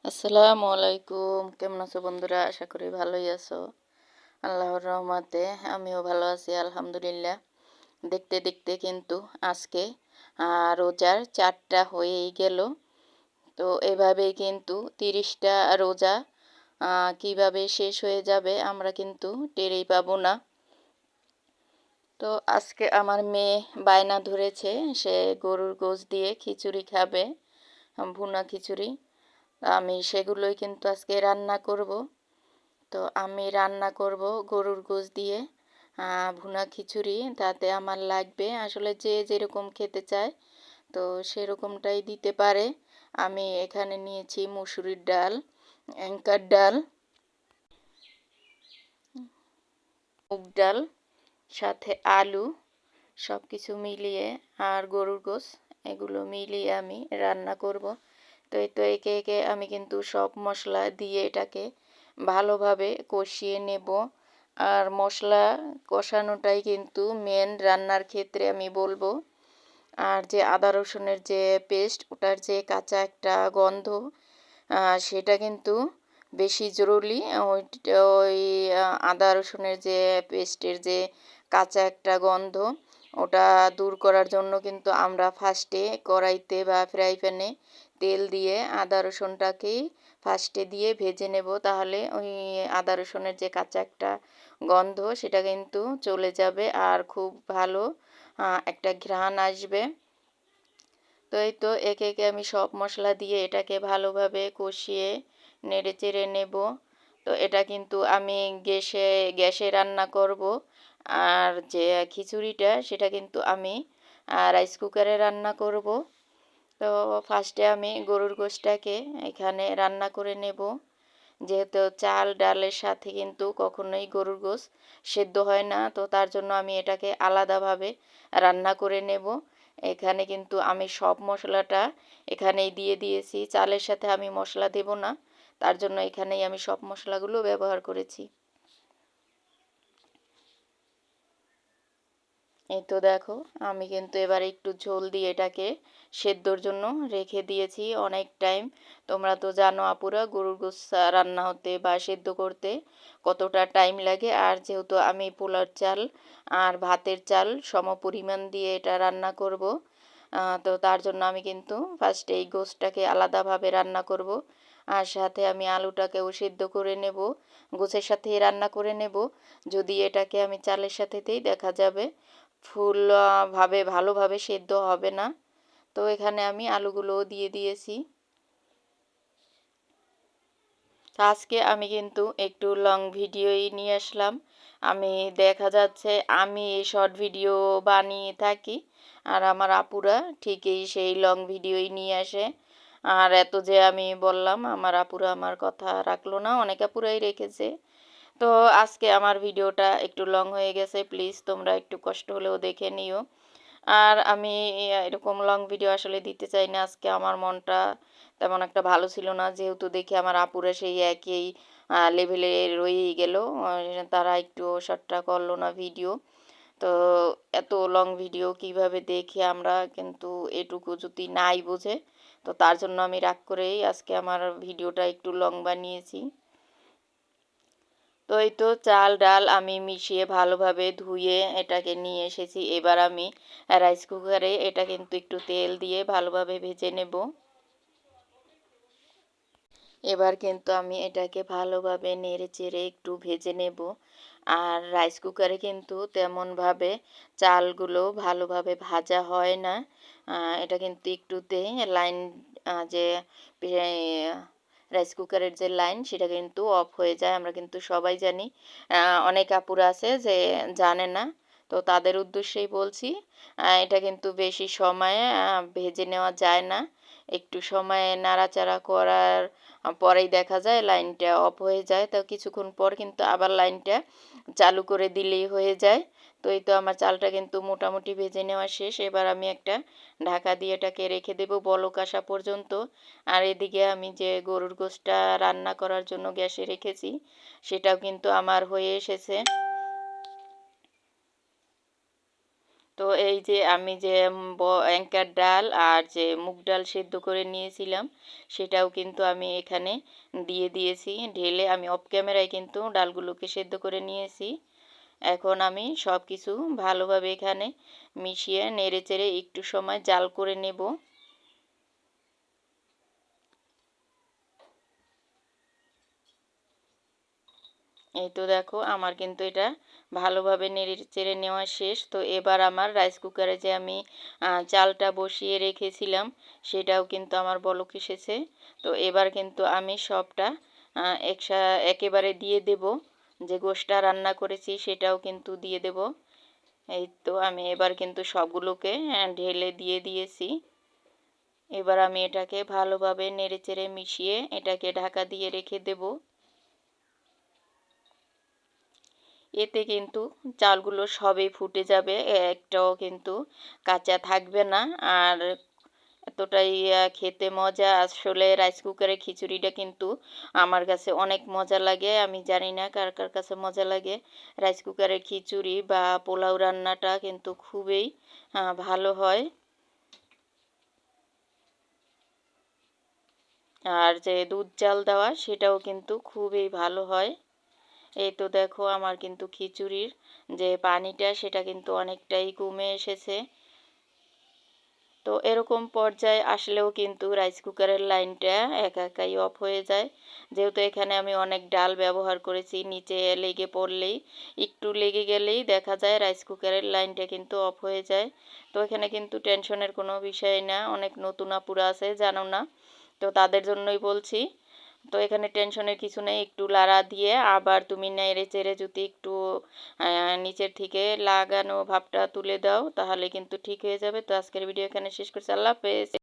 আসসালামু আলাইকুম, কেমন আছো বন্ধুরা? আশা করি ভালোই আছো। আল্লাহর রহমতে আমিও ভালো আছি আলহামদুলিল্লাহ। দেখতে দেখতে কিন্তু আজকে রোজার 4টা হয়েই গেল। তো এভাবেই কিন্তু 30টা রোজা কিভাবে শেষ হয়ে যাবে আমরা কিন্তু টেরই পাবো না। তো আজকে আমার মেয়ে বায়না ধরেছে, সে গরুর গোশত দিয়ে খিচুড়ি খাবে, ভুনা খিচুড়ি। আমি সেগুলোই কিন্তু আজকে রান্না করব। তো আমি রান্না করব গরুর গোশত দিয়ে ভুনা খিচুড়ি। তাতে আমার লাগবে আসলে যে যেরকম খেতে চায় তো সেরকমটাই দিতে পারে। আমি এখানে নিয়েছি মসুরির ডাল, অ্যাঙ্কার ডাল, মুগ ডাল, সাথে আলু, সব কিছু মিলিয়ে আর গরুর গোশত, এগুলো মিলিয়ে আমি রান্না করব। তো এই তো একে একে আমি কিন্তু সব মশলা দিয়ে এটাকে ভালোভাবে কষিয়ে নেব। আর মশলা কষানোটাই কিন্তু মেন রান্নার ক্ষেত্রে আমি বলবো। আর যে আদা রসুনের যে পেস্ট, ওটার যে কাঁচা একটা গন্ধ, সেটা কিন্তু বেশি জরুরি। ওই আদা রসুনের যে পেস্টের যে কাঁচা একটা গন্ধ, ওটা দূর করার জন্য কিন্তু আমরা ফার্স্টে কড়াইতে বা ফ্রাই প্যানে তেল দিয়ে আদা রসুনটাকেই ফার্স্টে দিয়ে ভেজে নেব। তাহলে ওই আদা রসুনের যে কাঁচা একটা গন্ধ সেটা কিন্তু চলে যাবে আর খুব ভালো একটা ঘ্রাণ আসবে। তো এই তো একে একে আমি সব মশলা দিয়ে এটাকে ভালোভাবে কষিয়ে নেড়ে চেড়ে নেব। তো এটা কিন্তু আমি গ্যাসে রান্না করব। আর যে খিচুড়িটা সেটা কিন্তু আমি রাইস কুকারে রান্না করব। তো ফার্স্টে আমি গরুর গোশতটাকে এখানে রান্না করে নেব। যেহেতু চাল ডালের সাথে কিন্তু কখনোই গরুর গোশত সেদ্ধ হয় না, তো তার জন্য আমি এটাকে আলাদাভাবে রান্না করে নেব। এখানে কিন্তু আমি সব মশলাটা এখানেই দিয়ে দিয়েছি, চালের সাথে আমি মশলা দেব না, তার জন্য এখানেই আমি সব মশলাগুলো ব্যবহার করেছি। এই তো দেখো, আমি কিন্তু এবার একটু ঝোল দিয়ে এটাকে সেদ্ধর জন্য রেখে দিয়েছি অনেক টাইম। তোমরা তো জানো আপুরা, গরুর গোশত রান্না হতে বা সেদ্ধ করতে কতটা টাইম লাগে। আর যেহেতু আমি পোলার চাল আর ভাতের চাল সম পরিমাণ দিয়ে এটা রান্না করব, তো তার জন্য আমি কিন্তু ফার্স্টে এই গোশতটাকে আলাদাভাবে রান্না করব। আর সাথে আমি আলুটাকেও সেদ্ধ করে নেব, গোছের সাথে রান্না করে নেব। যদি এটাকে আমি চালের সাথে দিই দেখা যাবে ফুল ভাবে ভালোভাবে সেদ্ধ হবে না। তো এখানে আমি আলুগুলোও দিয়ে দিয়েছি। তো আজকে আমি কিন্তু একটু লং ভিডিওই নিয়ে আসলাম। আমি দেখা যাচ্ছে আমি এই শর্ট ভিডিও বানিয়ে থাকি আর আমার আপুরা ঠিকই সেই লং ভিডিওই নিয়ে আসে। আর এত যে আমি বললাম, আমার আপুরা আমার কথা রাখলো না, অনেক আপুরাই রেখেছে। তো আজকে আমার ভিডিওটা একটু লং হয়ে গেছে, প্লিজ তোমরা একটু কষ্ট হলেও দেখে নিও। আর আমি এরকম লং ভিডিও আসলে দিতে চাই না, আজকে আমার মনটা তেমন একটা ভালো ছিল না, যেহেতু দেখি আমার আপুরা সেই একই লেভেলে রয়েই গেল। তারা একটু শর্টটা করলো না ভিডিও। তো এত লং ভিডিও কিভাবে দেখি আমরা, কিন্তু এটুকু যদি নাই বোঝে, তো তার জন্য আমি রাগ করেই আজকে আমার ভিডিওটা একটু লং বানিয়েছি। তো এই তো চাল ডাল আমি মিশিয়ে ভালোভাবে ধুয়ে এটাকে নিয়ে এসেছি। এবার আমি রাইস কুকারে এটা কিন্তু একটু তেল দিয়ে ভালোভাবে ভেজে নেব। এবার কিন্তু আমি এটাকে ভালোভাবে নেড়ে চেড়ে একটু ভেজে নেব। আর রাইস কুকারে কিন্তু তেমনভাবে চালগুলো ভালোভাবে ভাজা হয় না। এটা কিন্তু একটুতে লাইন, যে রাইস কুকারের যে লাইন সেটা কিন্তু অফ হয়ে যায়, আমরা কিন্তু সবাই জানি। অনেক আপুরা আছে যে জানে না, তো তাদের উদ্দেশ্যেই বলছি। এটা কিন্তু বেশি সময়ে ভেজে নেওয়া যায় না। একটু সময় নাড়াচাড়া করার পরেই দেখা যায় লাইনটা অফ হয়ে যায়। তো কিছুক্ষণ পর কিন্তু আবার লাইনটা চালু করে দিলেই হয়ে যায়। তো এই তো আমার চালটা কিন্তু মোটামুটি ভেজে নেওয়া শেষ। এবার আমি একটা ঢাকা দিয়ে এটাকে রেখে দেব বলক আসা পর্যন্ত। আর এদিকে আমি যে গরুর গোশতটা রান্না করার জন্য গ্যাসে রেখেছি সেটাও কিন্তু আমার হয়ে এসেছে। তো এই যে আমি যে অ্যাঙ্কার ডাল আর যে মুগ ডাল সেদ্ধ করে নিয়েছিলাম সেটাও কিন্তু আমি এখানে দিয়ে দিয়েছি ঢেলে। আমি অফ ক্যামেরায় কিন্তু ডালগুলোকে সেদ্ধ করে নিয়েছি। এখন আমি সব কিছু ভালোভাবে এখানে মিশিয়ে নেড়েচেড়ে একটু সময় জাল করে নেব। এই তো দেখো আমার কিন্তু এটা ভালোভাবে নেড়ে চেড়ে নেওয়া শেষ। তো এবার আমার রাইস কুকারে যে আমি চালটা বসিয়ে রেখেছিলাম সেটাও কিন্তু আমার বলক এসেছে। তো এবার কিন্তু আমি সবটা একেবারে দিয়ে দেব। যে গোশটা রান্না করেছি সেটাও কিন্তু দিয়ে দেব। এই তো আমি এবার কিন্তু সবগুলোকে ঢেলে দিয়ে দিয়েছি। এবার আমি এটাকে ভালোভাবে নেড়েচেড়ে মিশিয়ে এটাকে ঢাকা দিয়ে রেখে দেব। এতে কিন্তু চালগুলো সবই ফুটে যাবে, একটাও কিন্তু কাঁচা থাকবে না। আর এতটাই খেতে মজা। আসলে রাইস কুকারে খিচুড়িটা কিন্তু আমার কাছে অনেক মজা লাগে। আমি জানি না কার কার কাছে মজা লাগে। রাইস কুকারের খিচুড়ি বা পোলাও রান্নাটা কিন্তু খুবই ভালো হয়। আর যে দুধ চাল দেওয়া সেটাও কিন্তু খুবই ভালো হয়। এই তো দেখো আমার কিন্তু খিচুড়ির যে পানিটা সেটা কিন্তু অনেকটাই কমে এসেছে। তো এরকম পর্যায়ে আসলেও কিন্তু রাইস কুকারের লাইনটা একা একাই অফ হয়ে যায়। যেহেতু এখানে আমি অনেক ডাল ব্যবহার করেছি, নিচে লেগে পড়লেই একটু লেগে গেলেই দেখা যায় রাইস কুকারের লাইনটা কিন্তু অফ হয়ে যায়। তো এখানে কিন্তু টেনশনের কোনো বিষয় না। অনেক নতুন আপুরা আছে জানো না, তো তাদের জন্যই বলছি। তো এখানে টেনশনের কিছু নেই। একটু লাড়া দিয়ে আবার তুমি নেড়ে চেড়ে যদি একটু নিচের থেকে লাগানো ভাবটা তুলে দাও তাহলে কিন্তু ঠিক হয়ে যাবে। তো আজকের ভিডিও এখানে শেষ করছি। আল্লাহ হাফেজ।